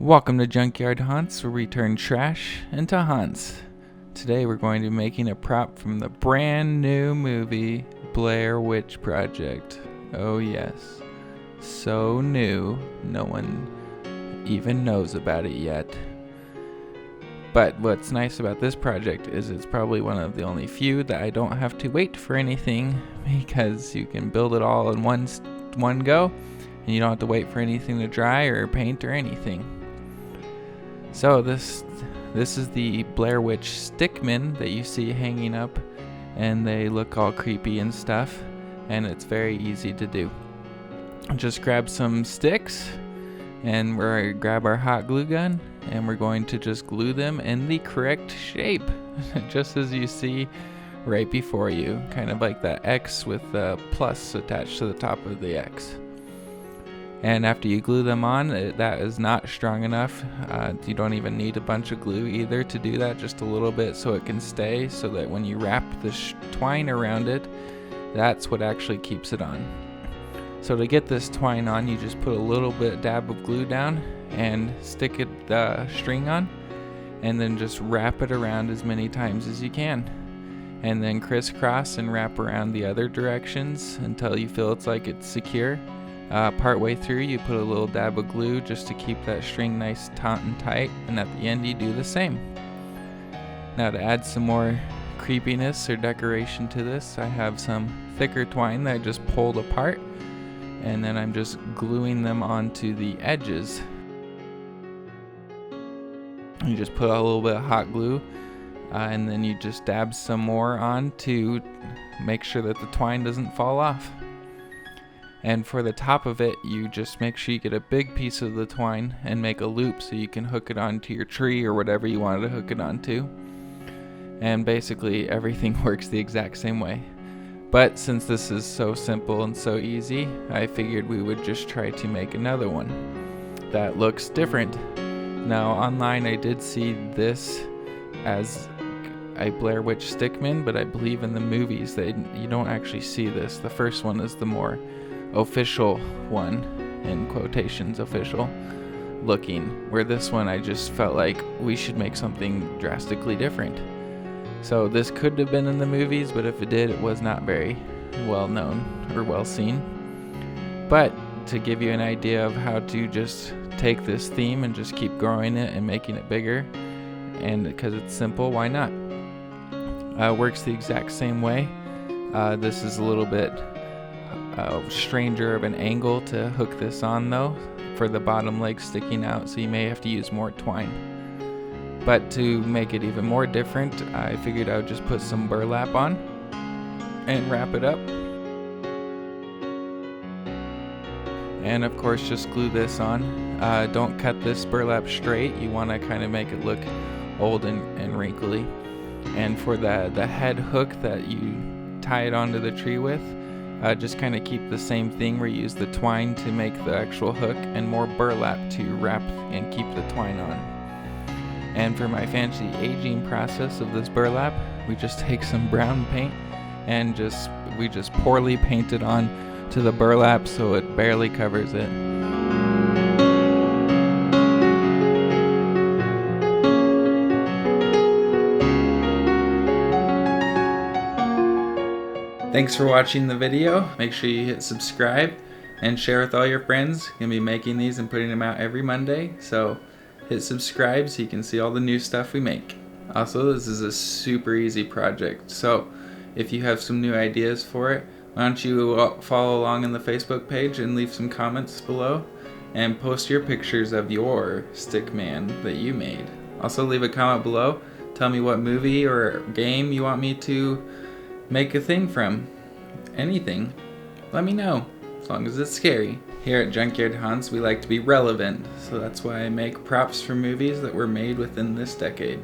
Welcome to Junkyard Haunts, where we turn trash into haunts. Today we're going to be making a prop from the brand new movie Blair Witch Project. Oh yes, so new, no one even knows about it yet. But what's nice about this project is it's probably one of the only few that I don't have to wait for anything, because you can build it all in one go, and you don't have to wait for anything to dry or paint or anything. So this is the Blair Witch Stickmen that you see hanging up, and they look all creepy and stuff, and it's very easy to do. Just grab some sticks, and we're grab our hot glue gun, and we're going to just glue them in the correct shape, just as you see right before you, kind of like that X with the plus attached to the top of the X. And after you glue them on, that is not strong enough. You don't even need a bunch of glue either to do that, just a little bit so it can stay, so that when you wrap the twine around it, that's what actually keeps it on. So to get this twine on, you just put a little bit dab of glue down and stick the string on, and then just wrap it around as many times as you can. And then crisscross and wrap around the other directions until you feel it's like it's secure. Part way through, you put a little dab of glue just to keep that string nice, taut and tight, and at the end you do the same. Now to add some more creepiness or decoration to this, I have some thicker twine that I just pulled apart, and then I'm just gluing them onto the edges. You just put a little bit of hot glue, and then you just dab some more on to make sure that the twine doesn't fall off. And for the top of it, you just make sure you get a big piece of the twine and make a loop so you can hook it onto your tree or whatever you wanted to hook it onto. And basically everything works the exact same way. But since this is so simple and so easy, I figured we would just try to make another one that looks different. Now online I did see this as a Blair Witch Stickman, but I believe in the movies you don't actually see this. The first one is the more official one, in quotations, official looking, where this one I just felt like we should make something drastically different. So this could have been in the movies, but if it did, it was not very well known or well seen. But to give you an idea of how to just take this theme and just keep growing it and making it bigger, and because it's simple, why not? Works the exact same way. This is a little bit stranger of an angle to hook this on though, for the bottom leg sticking out, so you may have to use more twine. But to make it even more different, I figured I would just put some burlap on and wrap it up, and of course just glue this on. Don't cut this burlap straight, you want to kind of make it look old and wrinkly. And for the head hook that you tie it onto the tree with, just kind of keep the same thing where you use the twine to make the actual hook, and more burlap to wrap and keep the twine on. And for my fancy aging process of this burlap, we just take some brown paint and we just poorly paint it on to the burlap so it barely covers it. Thanks for watching the video. Make sure you hit subscribe and share with all your friends. I'm going to be making these and putting them out every Monday, so hit subscribe so you can see all the new stuff we make. Also, this is a super easy project, so if you have some new ideas for it, why don't you follow along in the Facebook page and leave some comments below and post your pictures of your stickman that you made. Also leave a comment below, tell me what movie or game you want me to make a thing from. Anything. Let me know, as long as it's scary. Here at Junkyard Haunts, we like to be relevant, so that's why I make props for movies that were made within this decade.